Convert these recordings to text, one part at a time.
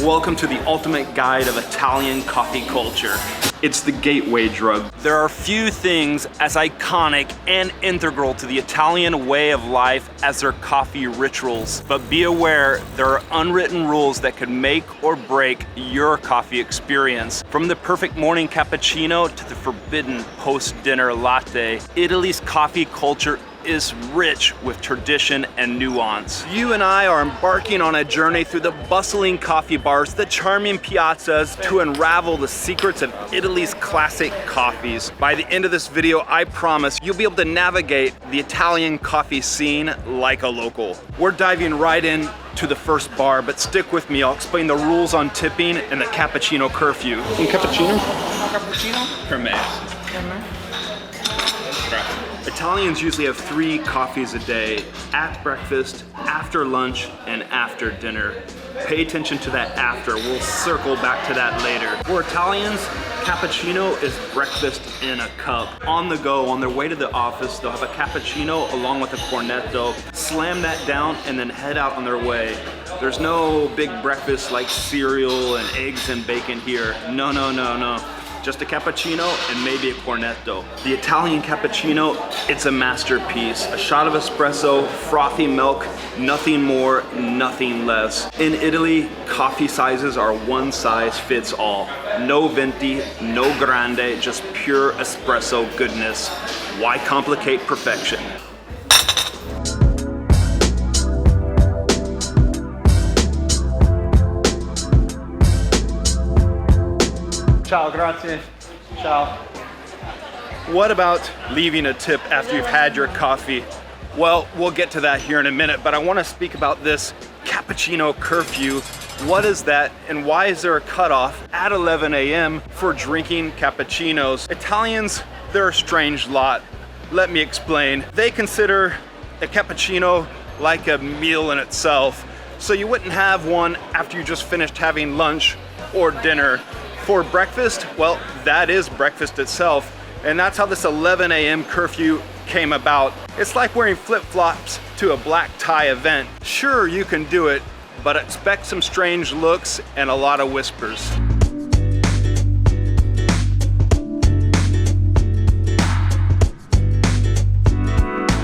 Welcome to the ultimate guide of Italian coffee culture. It's the gateway drug. There are few things as iconic and integral to the Italian way of life as their coffee rituals. But be aware, there are unwritten rules that could make or break your coffee experience. From the perfect morning cappuccino to the forbidden post-dinner latte, Italy's coffee culture is rich with tradition and nuance. You and I are embarking on a journey through the bustling coffee bars, the charming piazzas, to unravel the secrets of Italy's classic coffees. By the end of this video, I promise you'll be able to navigate the Italian coffee scene like a local. We're diving right in to the first bar, but stick with me. I'll explain the rules on tipping and the cappuccino curfew. Un cappuccino? Cappuccino? Per me. Italians usually have 3 coffees a day, at breakfast, after lunch, and after dinner. Pay attention to that after. We'll circle back to that later. For Italians, cappuccino is breakfast in a cup. On the go, on their way to the office, they'll have a cappuccino along with a cornetto, slam that down, and then head out on their way. There's no big breakfast like cereal and eggs and bacon here. No, no, no, no. Just a cappuccino and maybe a cornetto. The Italian cappuccino, it's a masterpiece. A shot of espresso, frothy milk, nothing more, nothing less. In Italy, coffee sizes are one size fits all. No venti, no grande, just pure espresso goodness. Why complicate perfection? Ciao, grazie. Ciao. What about leaving a tip after you've had your coffee? Well, we'll get to that here in a minute, but I want to speak about this cappuccino curfew. What is that, and why is there a cutoff at 11 a.m. for drinking cappuccinos? Italians, they're a strange lot. Let me explain. They consider a cappuccino like a meal in itself. So you wouldn't have one after you just finished having lunch or dinner. For breakfast, well, that is breakfast itself. And that's how this 11 a.m. curfew came about. It's like wearing flip-flops to a black tie event. Sure, you can do it, but expect some strange looks and a lot of whispers.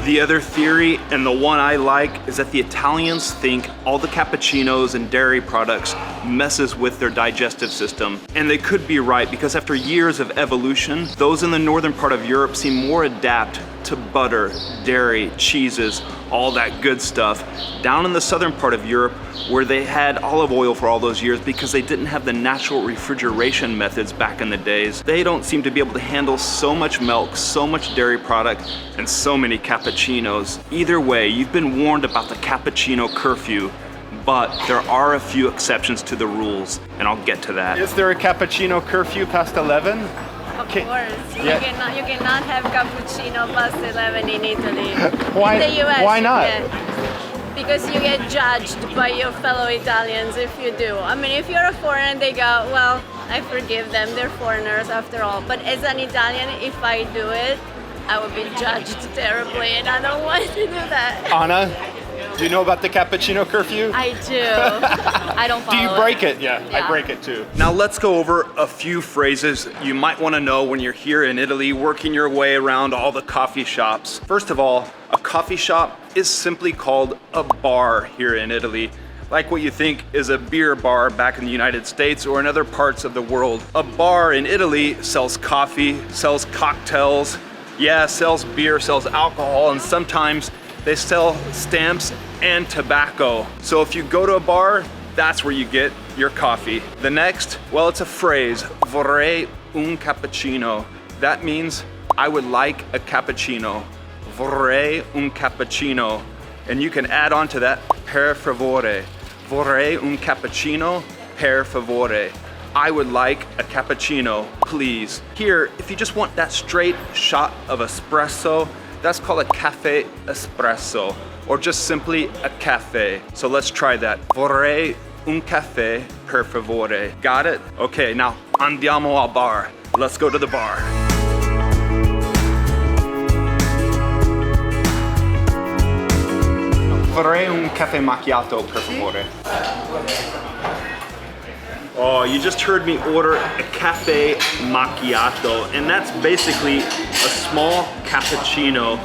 The other theory, and the one I like, is that the Italians think all the cappuccinos and dairy products messes with their digestive system. And they could be right, because after years of evolution, those in the northern part of Europe seem more adapt to butter, dairy, cheeses, all that good stuff. Down in the southern part of Europe, where they had olive oil for all those years because they didn't have the natural refrigeration methods back in the days, they don't seem to be able to handle so much milk, so much dairy product, and so many cappuccinos. Either way, you've been warned about the cappuccino curfew, but there are a few exceptions to the rules, and I'll get to that. Is there a cappuccino curfew past 11? Of course. Yeah. You cannot have cappuccino past 11 in Italy. Why? In the US, why not? Because you get judged by your fellow Italians if you do. I mean, if you're a foreigner, they go, well, I forgive them, they're foreigners after all. But as an Italian, if I do it, I would be judged terribly, and I don't want to do that. Anna, do you know about the cappuccino curfew? I do. I don't follow it. Do you break it? Yeah, I break it too. Now let's go over a few phrases you might want to know when you're here in Italy, working your way around all the coffee shops. First of all, a coffee shop is simply called a bar here in Italy, like what you think is a beer bar back in the United States or in other parts of the world. A bar in Italy sells coffee, sells cocktails, sells beer, sells alcohol, and sometimes they sell stamps and tobacco. So if you go to a bar, that's where you get your coffee. The next, well, it's a phrase, vorrei un cappuccino. That means I would like a cappuccino. Vorrei un cappuccino. And you can add on to that, per favore. Vorrei un cappuccino, per favore. I would like a cappuccino, please. Here, if you just want that straight shot of espresso, that's called a caffè espresso, or just simply a cafe. So let's try that. Vorrei un caffè, per favore. Got it? Okay, now andiamo al bar. Let's go to the bar. Vorrei un caffè macchiato, per favore. Oh, you just heard me order a cafe macchiato, and that's basically a small cappuccino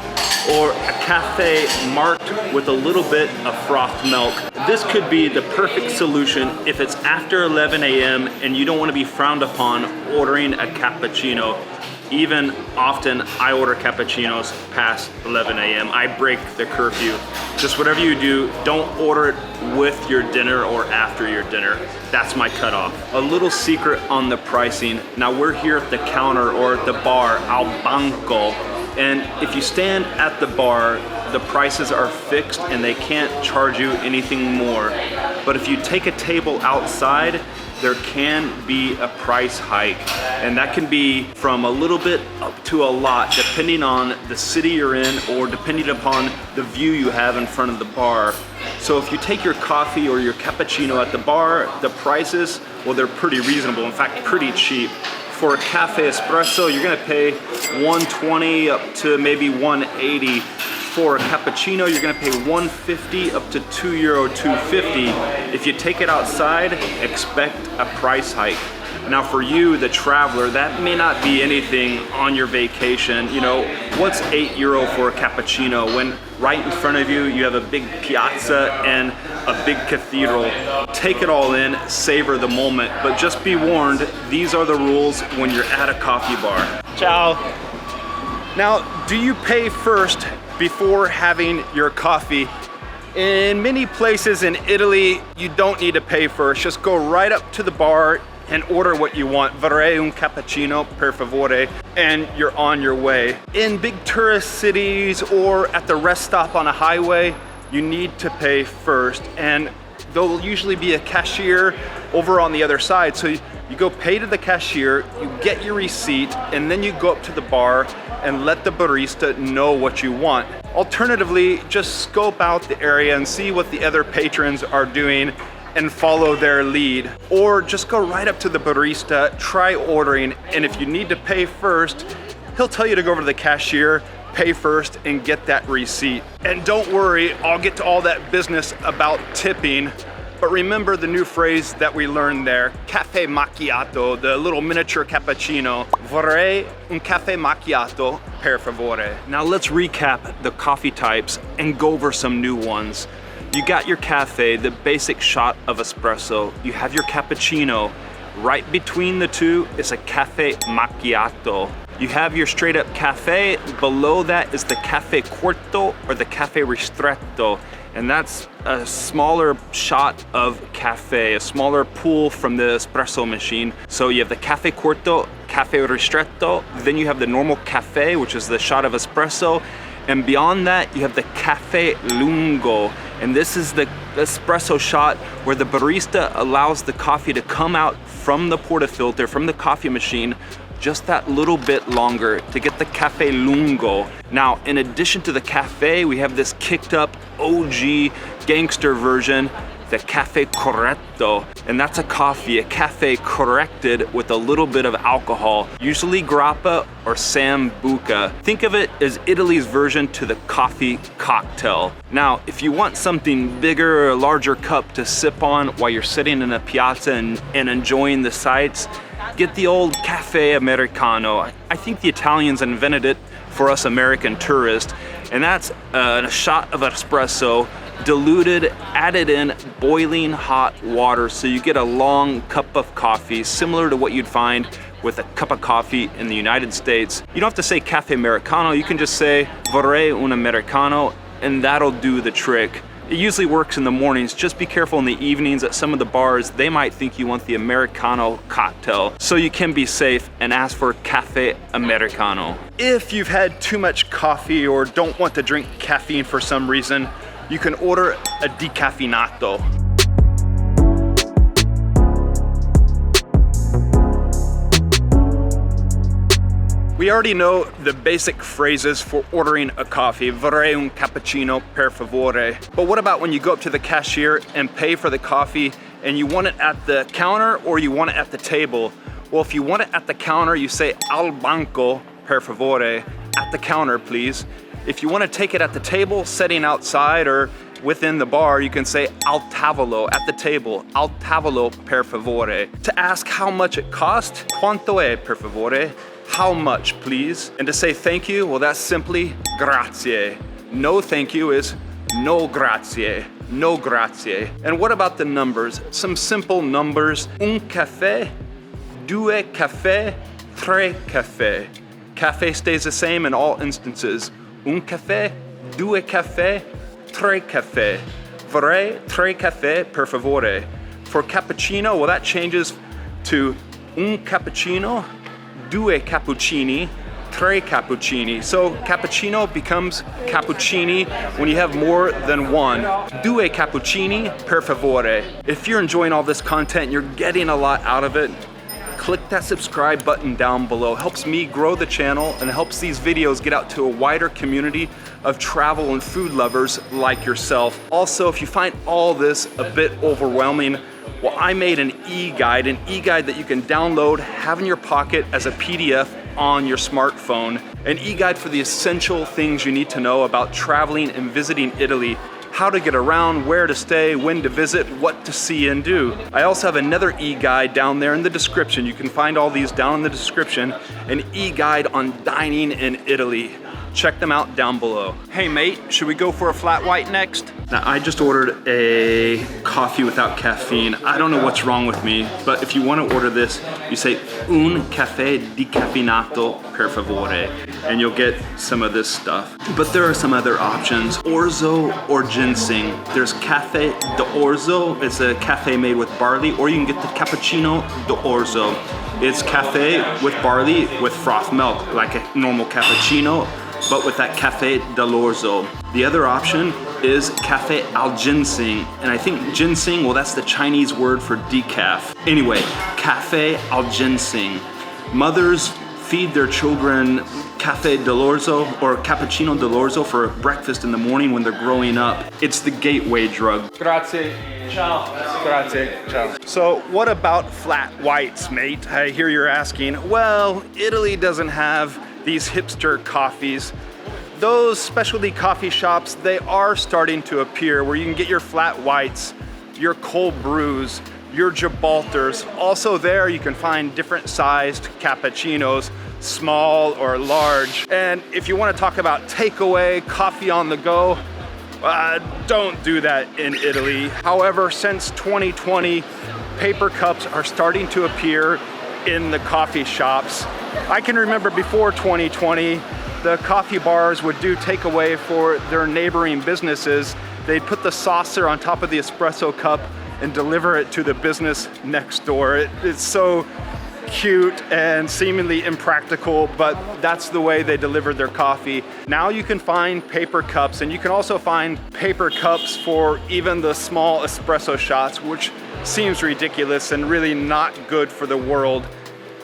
or a cafe marked with a little bit of frothed milk. This could be the perfect solution if it's after 11 a.m. and you don't want to be frowned upon ordering a cappuccino. Even often I order cappuccinos past 11 a.m. I break the curfew. Just whatever you do, don't order it with your dinner or after your dinner. That's my cutoff. A little secret on the pricing. Now we're here at the counter or at the bar, al banco. And if you stand at the bar, the prices are fixed and they can't charge you anything more. But if you take a table outside, there can be a price hike, and that can be from a little bit up to a lot depending on the city you're in or depending upon the view you have in front of the bar. So if you take your coffee or your cappuccino at the bar, the prices, well, they're pretty reasonable, in fact pretty cheap. For a cafe espresso, you're gonna pay $120 up to maybe $180. For a cappuccino, you're gonna pay $1.50 up to €2, $2.50. If you take it outside, expect a price hike. Now for you, the traveler, that may not be anything on your vacation. You know, what's €8 for a cappuccino when right in front of you, you have a big piazza and a big cathedral? Take it all in, savor the moment, but just be warned, these are the rules when you're at a coffee bar. Ciao. Now, do you pay first before having your coffee? In many places in Italy, you don't need to pay first. Just go right up to the bar and order what you want. Vorrei un cappuccino, per favore, and you're on your way. In big tourist cities or at the rest stop on a highway, you need to pay first. And there'll usually be a cashier over on the other side. So you go pay to the cashier, you get your receipt, and then you go up to the bar and let the barista know what you want. Alternatively, just scope out the area and see what the other patrons are doing and follow their lead. Or just go right up to the barista, try ordering, and if you need to pay first, he'll tell you to go over to the cashier, pay first, and get that receipt. And don't worry, I'll get to all that business about tipping. But remember the new phrase that we learned there, cafe macchiato, the little miniature cappuccino. Vorrei un caffè macchiato, per favore. Now let's recap the coffee types and go over some new ones. You got your cafe, the basic shot of espresso. You have your cappuccino. Right between the two is a cafe macchiato. You have your straight up cafe. Below that is the cafe corto or the cafe ristretto. And that's a smaller shot of cafe, a smaller pool from the espresso machine. So you have the cafe corto, cafe ristretto, then you have the normal cafe, which is the shot of espresso. And beyond that, you have the cafe lungo. And this is the espresso shot where the barista allows the coffee to come out from the portafilter, from the coffee machine, just that little bit longer to get the cafe lungo. Now, in addition to the cafe, we have this kicked up OG gangster version, the cafe corretto. And that's a coffee, a cafe corrected with a little bit of alcohol, usually grappa or sambuca. Think of it as Italy's version to the coffee cocktail. Now, if you want something bigger or a larger cup to sip on while you're sitting in a piazza and enjoying the sights, get the old cafe americano. I think the Italians invented it for us American tourists, and that's a shot of espresso diluted, added in boiling hot water, so you get a long cup of coffee similar to what you'd find with a cup of coffee in the United States. You don't have to say cafe americano, you can just say vorrei un americano, and that'll do the trick. It usually works in the mornings. Just be careful in the evenings at some of the bars. They might think you want the Americano cocktail. So you can be safe and ask for cafe Americano. If you've had too much coffee or don't want to drink caffeine for some reason, you can order a decaffeinato. We already know the basic phrases for ordering a coffee. Vorrei un cappuccino, per favore. But what about when you go up to the cashier and pay for the coffee and you want it at the counter or you want it at the table? Well, if you want it at the counter, you say al banco, per favore, at the counter, please. If you want to take it at the table, sitting outside, or within the bar, you can say al tavolo, at the table, al tavolo per favore. To ask how much it cost, quanto è per favore, how much please. And to say thank you, well that's simply grazie. No thank you is no grazie, no grazie. And what about the numbers? Some simple numbers, un caffè, due caffè, tre caffè. Caffè stays the same in all instances. Un caffè, due caffè, tre caffè. Vorrei tre caffè per favore. For cappuccino, well that changes to un cappuccino, due cappuccini, tre cappuccini. So cappuccino becomes cappuccini when you have more than one. Due cappuccini per favore. If you're enjoying all this content, you're getting a lot out of it, click that subscribe button down below. It helps me grow the channel and helps these videos get out to a wider community of travel and food lovers like yourself. Also, if you find all this a bit overwhelming, well, I made an e-guide that you can download, have in your pocket as a PDF on your smartphone. An e-guide for the essential things you need to know about traveling and visiting Italy. How to get around, where to stay, when to visit, what to see and do. I also have another e-guide down there in the description. You can find all these down in the description. An e-guide on dining in Italy. Check them out down below. Hey mate, should we go for a flat white next? Now I just ordered a coffee without caffeine. I don't know what's wrong with me, but if you want to order this, you say un caffè decaffeinato per favore, and you'll get some of this stuff. But there are some other options, orzo or ginseng. There's caffè d'orzo, it's a cafe made with barley, or you can get the cappuccino d'orzo. It's cafe with barley with froth milk, like a normal cappuccino, but with that caffè dell'orzo. The other option is caffè al ginseng, and I think ginseng, well that's the Chinese word for decaf. Anyway, caffè al ginseng. Mothers feed their children caffè dell'orzo or cappuccino dell'orzo for breakfast in the morning when they're growing up. It's the gateway drug. Grazie. Ciao. Grazie. Ciao. So what about flat whites, mate? I hear you're asking. Well, Italy doesn't have these hipster coffees. Those specialty coffee shops, they are starting to appear where you can get your flat whites, your cold brews, your Gibraltars. Also there you can find different sized cappuccinos, small or large. And if you want to talk about takeaway, coffee on the go, don't do that in Italy. However, since 2020, paper cups are starting to appear in the coffee shops. I can remember before 2020, the coffee bars would do takeaway for their neighboring businesses. They'd put the saucer on top of the espresso cup and deliver it to the business next door. It's so cute and seemingly impractical, but that's the way they delivered their coffee. Now you can find paper cups, and you can also find paper cups for even the small espresso shots, which seems ridiculous and really not good for the world.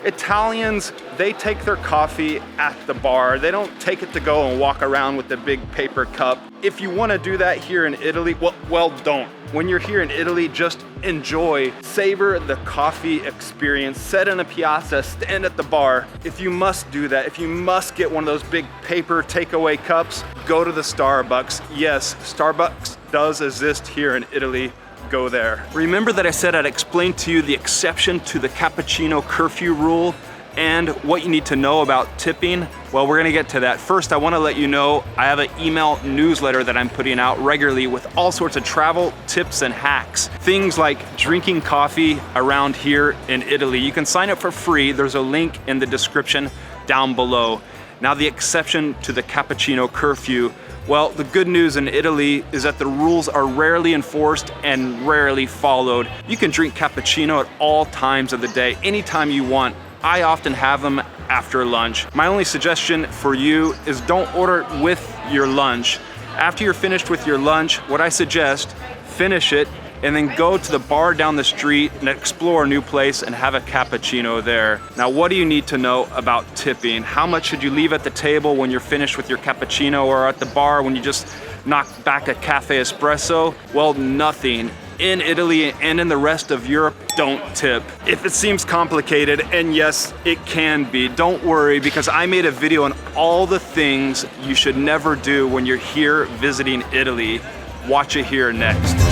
Italians, they take their coffee at the bar. They don't take it to go and walk around with the big paper cup. If you want to do that here in Italy, well, don't. When you're here in Italy, just enjoy, savor the coffee experience. Sit in a piazza, stand at the bar. If you must do that, if you must get one of those big paper takeaway cups, go to the Starbucks. Yes, Starbucks does exist here in Italy. Go there. Remember that I said I'd explain to you the exception to the cappuccino curfew rule and what you need to know about tipping? Well, we're gonna get to that. First, I wanna let you know I have an email newsletter that I'm putting out regularly with all sorts of travel tips and hacks. Things like drinking coffee around here in Italy. You can sign up for free. There's a link in the description down below. Now, the exception to the cappuccino curfew. Well, the good news in Italy is that the rules are rarely enforced and rarely followed. You can drink cappuccino at all times of the day, anytime you want. I often have them after lunch. My only suggestion for you is don't order it with your lunch. After you're finished with your lunch, what I suggest, finish it and then go to the bar down the street and explore a new place and have a cappuccino there. Now, what do you need to know about tipping? How much should you leave at the table when you're finished with your cappuccino, or at the bar when you just knock back a cafe espresso? Well, nothing. In Italy and in the rest of Europe, don't tip. If it seems complicated, and yes, it can be, don't worry, because I made a video on all the things you should never do when you're here visiting Italy. Watch it here next.